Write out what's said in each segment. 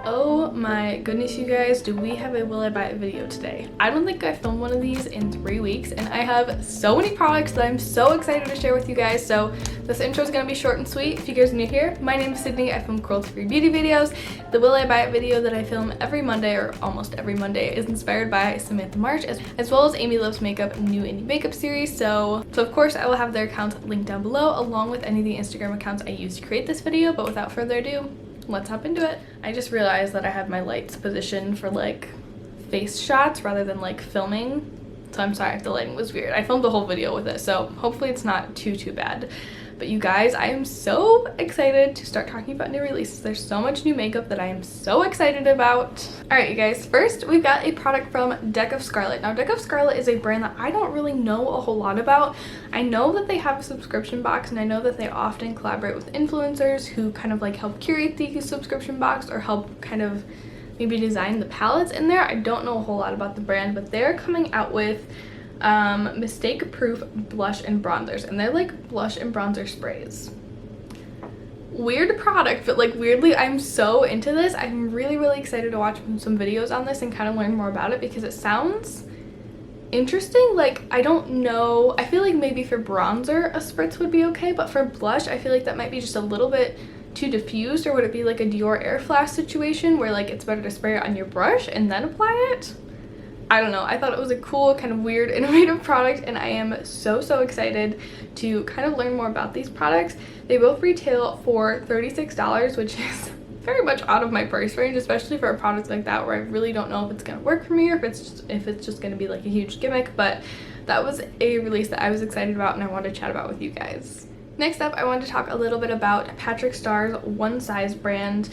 Oh my goodness, you guys, do we have a will I buy it video today? I don't think I filmed one of these in 3 weeks, and I have so many products that I'm so excited to share with you guys. So this intro is going to be short and sweet. If you guys are new here, my name is Sydney. I film cruelty-free beauty videos. The will I buy it video that I film every Monday, or almost every Monday, is inspired by Samantha March as well as Amy Loves Makeup new indie makeup series. So of course I will have their accounts linked down below, along with any of the Instagram accounts I used to create this video. But without further ado, let's hop into it. I just realized that I had my lights positioned for like face shots rather than like filming, so I'm sorry if the lighting was weird. I filmed the whole video with it, so hopefully it's not too bad. But you guys, I am so excited to start talking about new releases. There's so much new makeup that I am so excited about. All right, you guys, first we've got a product from Deck of Scarlet. Now, Deck of Scarlet is a brand that I don't really know a whole lot about. I know that they have a subscription box, and I know that they often collaborate with influencers who kind of like help curate the subscription box or help kind of maybe design the palettes in there. I don't know a whole lot about the brand, but they're coming out with mistake proof blush and bronzers, and they're like blush and bronzer sprays. Weird product, but like weirdly I'm so into this. I'm really excited to watch some videos on this and kind of learn more about it because it sounds interesting. Like, I don't know, I feel like maybe for bronzer a spritz would be okay, but for blush I feel like that might be just a little bit too diffused. Or would it be like a Dior Air Flash situation where like it's better to spray it on your brush and then apply it? I don't know. I thought it was a cool, kind of weird, innovative product, and I am so excited to kind of learn more about these products. They both retail for $36, which is very much out of my price range, especially for a product like that where I really don't know if it's going to work for me or if it's just going to be like a huge gimmick. But that was a release that I was excited about and I wanted to chat about with you guys. Next up, I wanted to talk a little bit about Patrick Starr's One Size brand.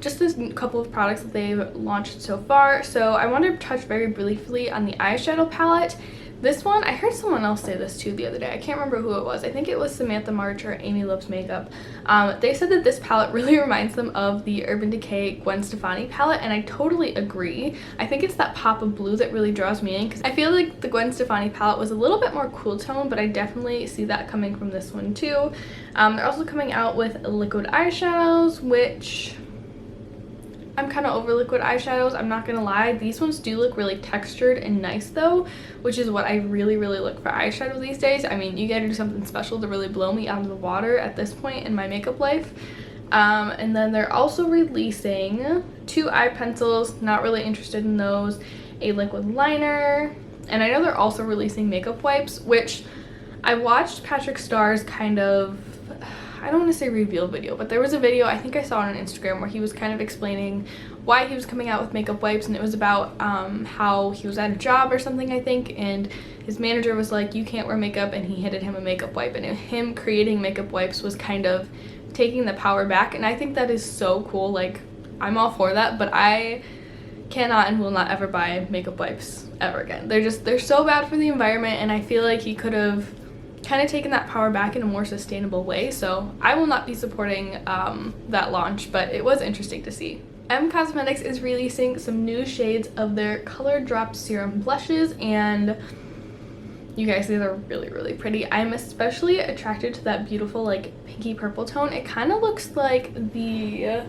Just a couple of products that they've launched so far. So I wanted to touch very briefly on the eyeshadow palette. This one, I heard someone else say this too the other day. I can't remember who it was. I think it was Samantha March or Amy Loves Makeup. They said that this palette really reminds them of the Urban Decay Gwen Stefani palette, and I totally agree. I think it's that pop of blue that really draws me in, because I feel like the Gwen Stefani palette was a little bit more cool tone, but I definitely see that coming from this one too. They're also coming out with liquid eyeshadows, which I'm kind of over liquid eyeshadows, I'm not gonna lie. These ones do look really textured and nice though, which is what I really look for eyeshadow these days. I mean, you gotta do something special to really blow me out of the water at this point in my makeup life. And then they're also releasing 2 eye pencils, not really interested in those, a liquid liner, and I know they're also releasing makeup wipes, which I watched Patrick Starr's kind of, I don't want to say reveal video, but there was a video I think I saw on Instagram where he was kind of explaining why he was coming out with makeup wipes, and it was about how he was at a job or something, I think, and his manager was like, you can't wear makeup, and he handed him a makeup wipe, and him creating makeup wipes was kind of taking the power back, and I think that is so cool. Like, I'm all for that, but I cannot and will not ever buy makeup wipes ever again. They're so bad for the environment, and I feel like he could have kind of taken that power back in a more sustainable way. So I will not be supporting that launch, but it was interesting to see. Cosmetics is releasing some new shades of their Color Drop Serum blushes, and you guys, these are really pretty. I'm especially attracted to that beautiful like pinky purple tone. It kind of looks like the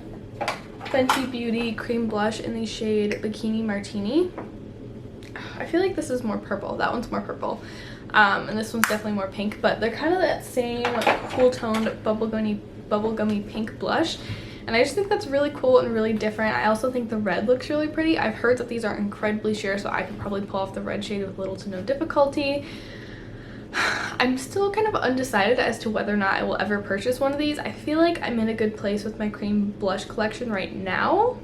Fenty Beauty cream blush in the shade Bikini Martini. I feel like this is more purple. That one's more purple. And this one's definitely more pink, but they're kind of that same cool toned bubblegummy pink blush, and I just think that's really cool and really different. I also think the red looks really pretty. I've heard that these are incredibly sheer, so I could probably pull off the red shade with little to no difficulty. I'm still kind of undecided as to whether or not I will ever purchase one of these. I feel like I'm in a good place with my cream blush collection right now,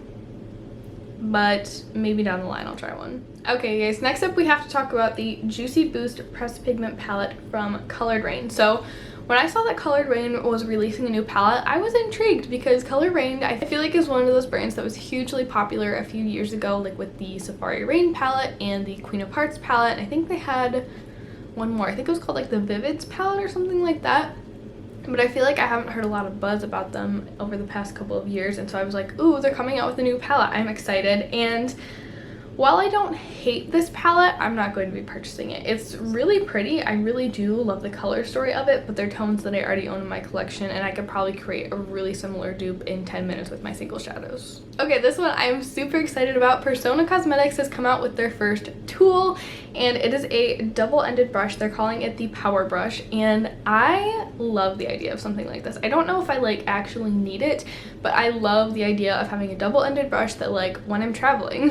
but maybe down the line I'll try one. Okay guys, next up we have to talk about the Juicy Boost Pressed Pigment palette from Colored Rain. So when I saw that Colored Rain was releasing a new palette, I was intrigued because Colored Rain, I feel like, is one of those brands that was hugely popular a few years ago, like with the Safari Rain palette and the Queen of Hearts palette, and I think they had one more. I think it was called like the Vivids palette or something like that. But I feel like I haven't heard a lot of buzz about them over the past couple of years, and so I was like, ooh, they're coming out with a new palette. I'm excited. And While I don't hate this palette, I'm not going to be purchasing it. It's really pretty. I really do love the color story of it, but they're tones that I already own in my collection, and I could probably create a really similar dupe in 10 minutes with my single shadows. Okay, this one I'm super excited about. Persona Cosmetics has come out with their first tool, and it is a double-ended brush. They're calling it the Power Brush, and I love the idea of something like this. I don't know if I like actually need it, but I love the idea of having a double-ended brush that, like, when I'm traveling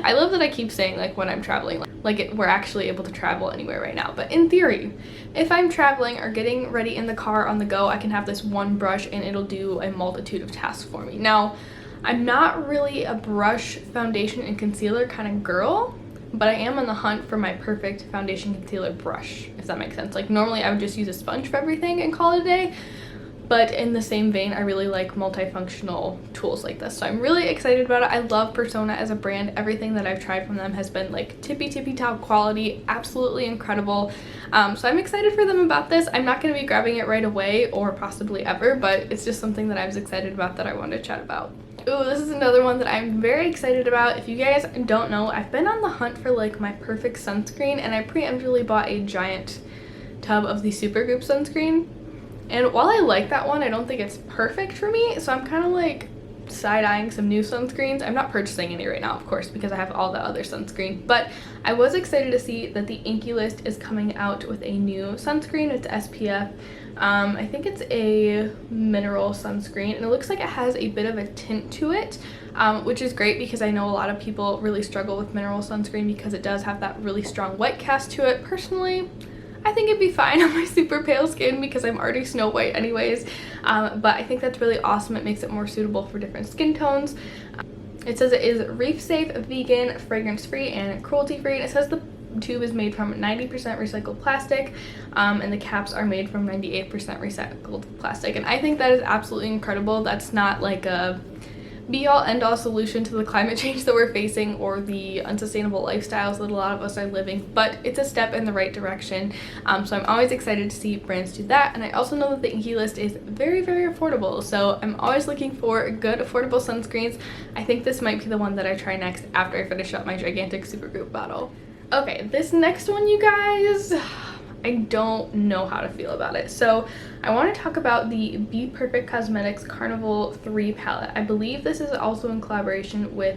I love that I keep saying like when I'm traveling, we're actually able to travel anywhere right now, but in theory, if I'm traveling or getting ready in the car on the go, I can have this one brush and it'll do a multitude of tasks for me. Now, I'm not really a brush, foundation, and concealer kind of girl, but I am on the hunt for my perfect foundation concealer brush, if that makes sense. Like, normally I would just use a sponge for everything and call it a day, but in the same vein, I really like multifunctional tools like this. So I'm really excited about it. I love Persona as a brand. Everything that I've tried from them has been like tippy top quality, absolutely incredible. So I'm excited for them about this. I'm not going to be grabbing it right away or possibly ever, but it's just something that I was excited about that I wanted to chat about. Ooh, this is another one that I'm very excited about. If you guys don't know, I've been on the hunt for like my perfect sunscreen, and I preemptively bought a giant tub of the Supergoop sunscreen. And while I like that one, I don't think it's perfect for me, so I'm kind of like side-eyeing some new sunscreens. I'm not purchasing any right now, of course, because I have all the other sunscreen, but I was excited to see that the Inkey List is coming out with a new sunscreen. It's SPF. I think it's a mineral sunscreen, and it looks like it has a bit of a tint to it, which is great because I know a lot of people really struggle with mineral sunscreen because it does have that really strong white cast to it. Personally, I think it'd be fine on my super pale skin because I'm already Snow White anyways, but I think that's really awesome. It makes it more suitable for different skin tones. It says it is reef safe, vegan, fragrance free, and cruelty free. And it says the tube is made from 90% recycled plastic, and the caps are made from 98% recycled plastic. And I think that is absolutely incredible. That's not like a be-all end-all solution to the climate change that we're facing or the unsustainable lifestyles that a lot of us are living, but it's a step in the right direction. So I'm always excited to see brands do that. And I also know that the Inkey List is very affordable, so I'm always looking for good affordable sunscreens. I think this might be the one that I try next after I finish up my gigantic Supergoop bottle. Okay, this next one, you guys, I don't know how to feel about it. So I want to talk about the Be Perfect Cosmetics Carnival 3 palette. I believe this is also in collaboration with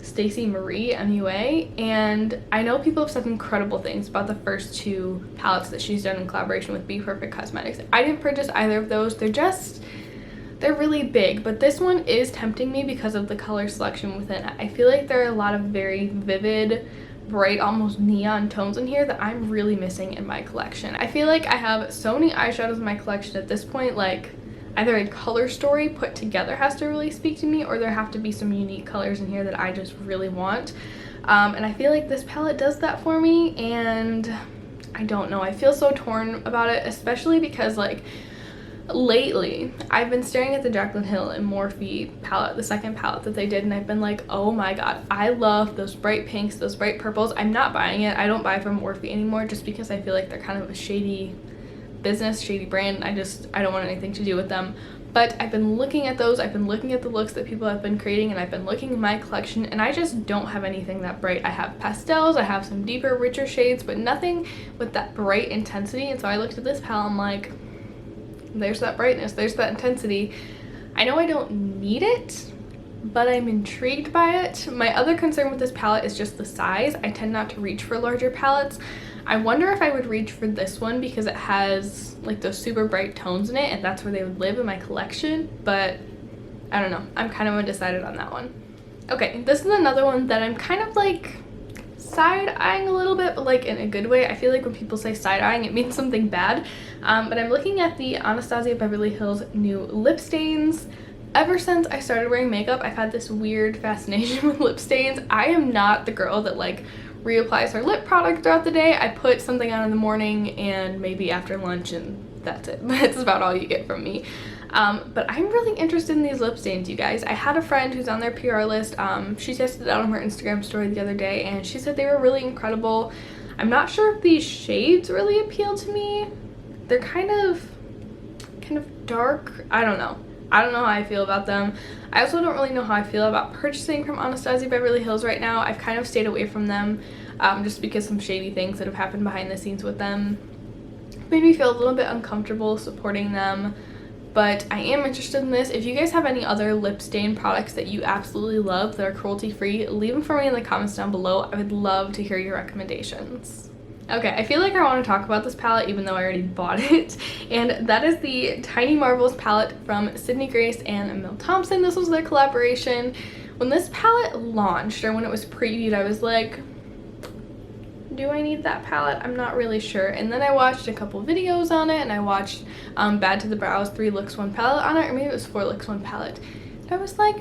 Stacey Marie MUA, and I know people have said incredible things about the first two palettes that she's done in collaboration with Be Perfect Cosmetics. I didn't purchase either of those. They're really big, but this one is tempting me because of the color selection within it. I feel like there are a lot of very vivid, bright, almost neon tones in here that I'm really missing in my collection. I feel like I have so many eyeshadows in my collection at this point, like either a color story put together has to really speak to me, or there have to be some unique colors in here that I just really want. And I feel like this palette does that for me, and I don't know. I feel so torn about it, especially because like lately I've been staring at the Jaclyn Hill and Morphe palette, the second palette that they did, and I've been like, oh my god, I love those bright pinks, those bright purples. I'm not buying it. I don't buy from Morphe anymore just because I feel like they're kind of a shady business, shady brand. I don't want anything to do with them. But I've been looking at those, I've been looking at the looks that people have been creating, and I've been looking in my collection, and I just don't have anything that bright. I have pastels, I have some deeper, richer shades, but nothing with that bright intensity. And so I looked at this palette, I'm like, there's that brightness, there's that intensity. I know I don't need it, but I'm intrigued by it. My other concern with this palette is just the size. I tend not to reach for larger palettes. I wonder if I would reach for this one because it has like those super bright tones in it, and that's where they would live in my collection, but I don't know. I'm kind of undecided on that one. Okay, this is another one that I'm kind of like side-eyeing a little bit, but like in a good way. I feel like when people say side-eyeing, it means something bad. But I'm looking at the Anastasia Beverly Hills new lip stains. Ever since I started wearing makeup, I've had this weird fascination with lip stains. I am not the girl that like reapplies her lip product throughout the day. I put something on in the morning and maybe after lunch, and that's it. That's about all you get from me. But I'm really interested in these lip stains, you guys. I had a friend who's on their PR list. She tested it out on her Instagram story the other day, and she said they were really incredible. I'm not sure if these shades really appeal to me. They're kind of dark. I don't know. I don't know how I feel about them. I also don't really know how I feel about purchasing from Anastasia Beverly Hills right now. I've kind of stayed away from them just because some shady things that have happened behind the scenes with them made me feel a little bit uncomfortable supporting them. But I am interested in this. If you guys have any other lip stain products that you absolutely love that are cruelty free, leave them for me in the comments down below. I would love to hear your recommendations. Okay, I feel like I want to talk about this palette even though I already bought it, and that is the Tiny Marvels palette from Sydney Grace and Mel Thompson. This was their collaboration. When this palette launched, or when it was previewed, I was like, do I need that palette? I'm not really sure. And then I watched a couple videos on it, and I watched Bad to the Brows 3 Looks 1 palette on it, or maybe it was 4 Looks 1 palette. And I was like,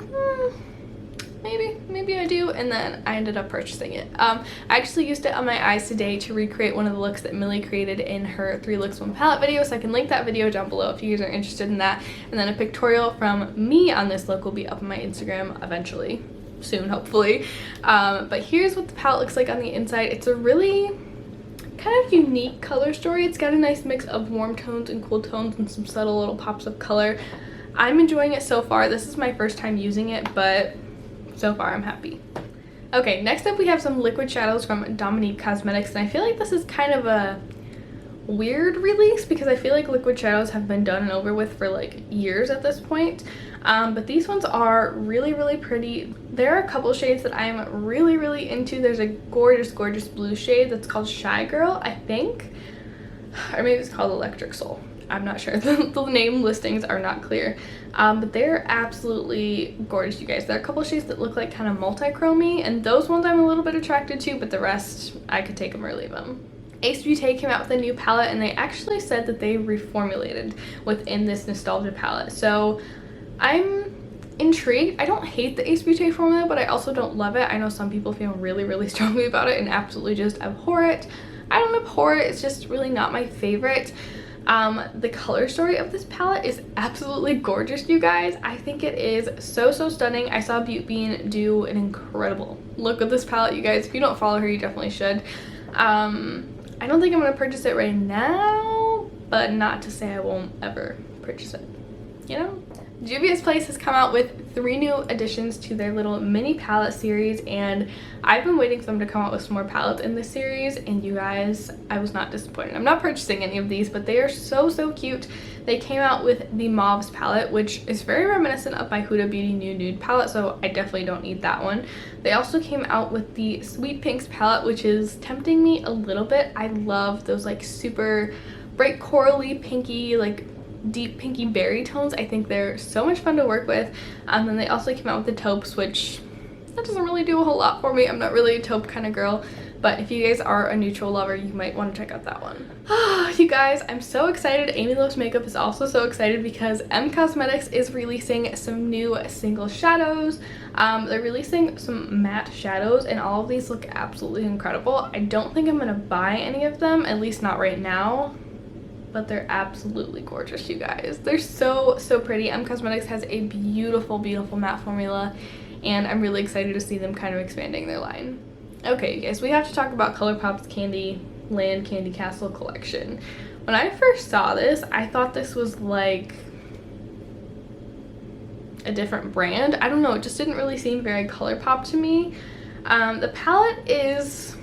maybe I do, and then I ended up purchasing it. I actually used it on my eyes today to recreate one of the looks that Millie created in her 3 Looks 1 palette video, so I can link that video down below if you guys are interested in that. And then a pictorial from me on this look will be up on my Instagram eventually, soon hopefully. But here's what the palette looks like on the inside. It's a really kind of unique color story. It's got a nice mix of warm tones and cool tones and some subtle little pops of color. I'm enjoying it so far. This is my first time using it, but so far I'm happy. Okay, next up we have some liquid shadows from Dominique Cosmetics, and I feel like this is kind of a weird release because I feel like liquid shadows have been done and over with for like years at this point. But these ones are really pretty. There are a couple shades that I'm really into. There's a gorgeous blue shade that's called Shy Girl, I think, or maybe it's called Electric Soul. I'm not sure. The name listings are not clear. But they're absolutely gorgeous, you guys. There are a couple shades that look like kind of multi-chromey, and those ones I'm a little bit attracted to, but the rest, I could take them or leave them. Ace Beauté came out with a new palette, and they actually said that they reformulated within this nostalgia palette. So I'm intrigued. I don't hate the Ace Beauté formula, but I also don't love it. I know some people feel really strongly about it and absolutely just abhor it. I don't abhor it, it's just really not my favorite. The color story of this palette is absolutely gorgeous, you guys. I think it is so stunning. I saw Beauty Bean do an incredible look with this palette, you guys. If you don't follow her, you definitely should. I don't think I'm going to purchase it right now, but not to say I won't ever purchase it, you know? Juvia's Place has come out with 3 new additions to their little mini palette series, and I've been waiting for them to come out with some more palettes in this series, and you guys, I was not disappointed. I'm not purchasing any of these, but they are so cute. They came out with the Mauves palette, which is very reminiscent of my Huda Beauty New Nude palette, so I definitely don't need that one. They also came out with the Sweet Pinks palette, which is tempting me a little bit. I love those like super bright corally pinky, like deep pinky berry tones. I think they're so much fun to work with. And then they also came out with the taupes, which that doesn't really do a whole lot for me. I'm not really a taupe kind of girl, but if you guys are a neutral lover, you might want to check out that one. You guys, I'm so excited. Amy Loves Makeup is also so excited because M Cosmetics is releasing some new single shadows. They're releasing some matte shadows, and all of these look absolutely incredible. I don't think I'm gonna buy any of them, at least not right now, but they're absolutely gorgeous, you guys. They're so pretty. M Cosmetics has a beautiful matte formula, and I'm really excited to see them kind of expanding their line. Okay, you guys, we have to talk about Colourpop's Candy Land Candy Castle collection. When I first saw this, I thought this was like a different brand. I don't know, it just didn't really seem very Colourpop to me. The palette is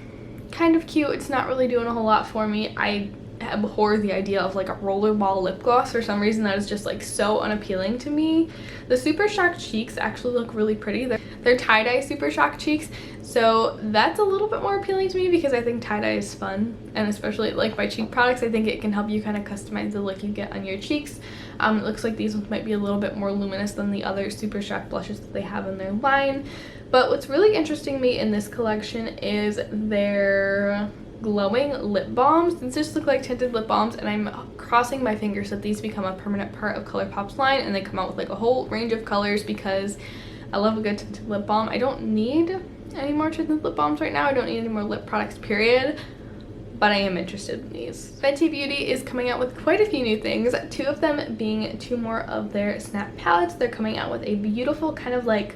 kind of cute. It's not really doing a whole lot for me. I abhor the idea of like a rollerball lip gloss. For some reason that is just like so unappealing to me. The Super Shock cheeks actually look really pretty. They're tie-dye Super Shock cheeks, so that's a little bit more appealing to me because I think tie-dye is fun, and especially like my cheek products, I think it can help you kind of customize the look you get on your cheeks. It looks like these ones might be a little bit more luminous than the other Super Shock blushes that they have in their line. But what's really interesting to me in this collection is their glowing lip balms. These just look like tinted lip balms, and I'm crossing my fingers that these become a permanent part of Colourpop's line and they come out with like a whole range of colors because I love a good tinted lip balm. I don't need any more tinted lip balms right now. I don't need any more lip products, period. But I am interested in these. Fenty Beauty is coming out with quite a few new things, 2 of them being 2 more of their Snap palettes. They're coming out with a beautiful kind of like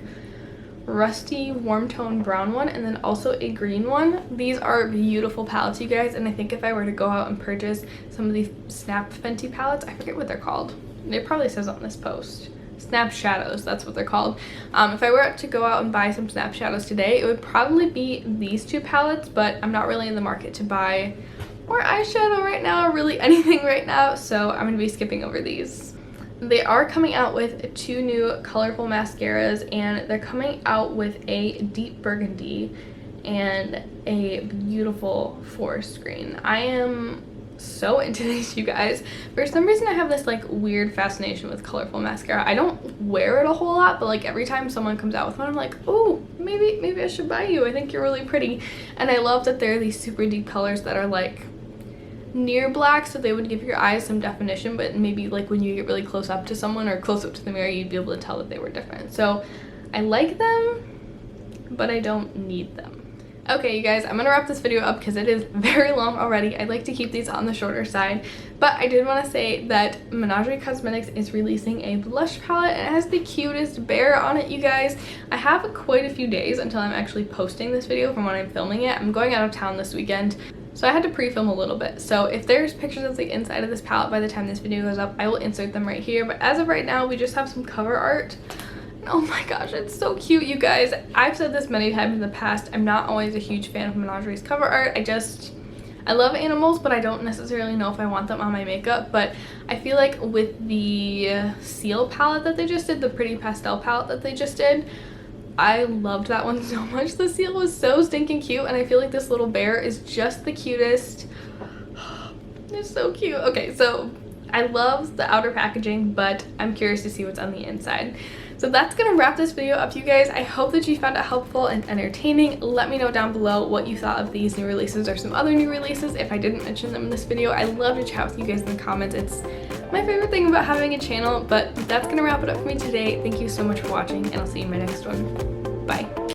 rusty warm tone brown one, and then also a green one. These are beautiful palettes, you guys, and I think if I were to go out and purchase some of these Snap Fenty palettes, I forget what they're called. It probably says on this post. Snap Shadows, that's what they're called. If I were to go out and buy some Snap Shadows today, it would probably be these two palettes, but I'm not really in the market to buy more eyeshadow right now, or really anything right now, so I'm going to be skipping over these. They are coming out with 2 new colorful mascaras, and they're coming out with a deep burgundy and a beautiful forest green. I am so into these, you guys. For some reason I have this like weird fascination with colorful mascara. I don't wear it a whole lot, but like every time someone comes out with one, I'm like, oh, maybe I should buy you. I think you're really pretty. And I love that there are these super deep colors that are like near black, so they would give your eyes some definition, but maybe like when you get really close up to someone or close up to the mirror, you'd be able to tell that they were different. So I like them, but I don't need them. Okay, you guys, I'm gonna wrap this video up because it is very long already. I'd like to keep these on the shorter side, but I did want to say that Kaleido Cosmetics is releasing a blush palette, and it has the cutest bear on it, you guys. I have quite a few days until I'm actually posting this video from when I'm filming it. I'm going out of town this weekend, so I had to pre-film a little bit. So if there's pictures of the inside of this palette by the time this video goes up, I will insert them right here. But as of right now, we just have some cover art. And oh my gosh, it's so cute, you guys. I've said this many times in the past, I'm not always a huge fan of Menagerie's cover art. I love animals, but I don't necessarily know if I want them on my makeup. But I feel like with the Seal palette that they just did, the Pretty Pastel palette that they just did, I loved that one so much. The seal was so stinking cute, and I feel like this little bear is just the cutest. It's so cute. Okay, so I love the outer packaging, but I'm curious to see what's on the inside. So that's gonna wrap this video up, you guys. I hope that you found it helpful and entertaining. Let me know down below what you thought of these new releases or some other new releases if I didn't mention them in this video. I love to chat with you guys in the comments. It's my favorite thing about having a channel. But that's gonna wrap it up for me today. Thank you so much for watching, and I'll see you in my next one.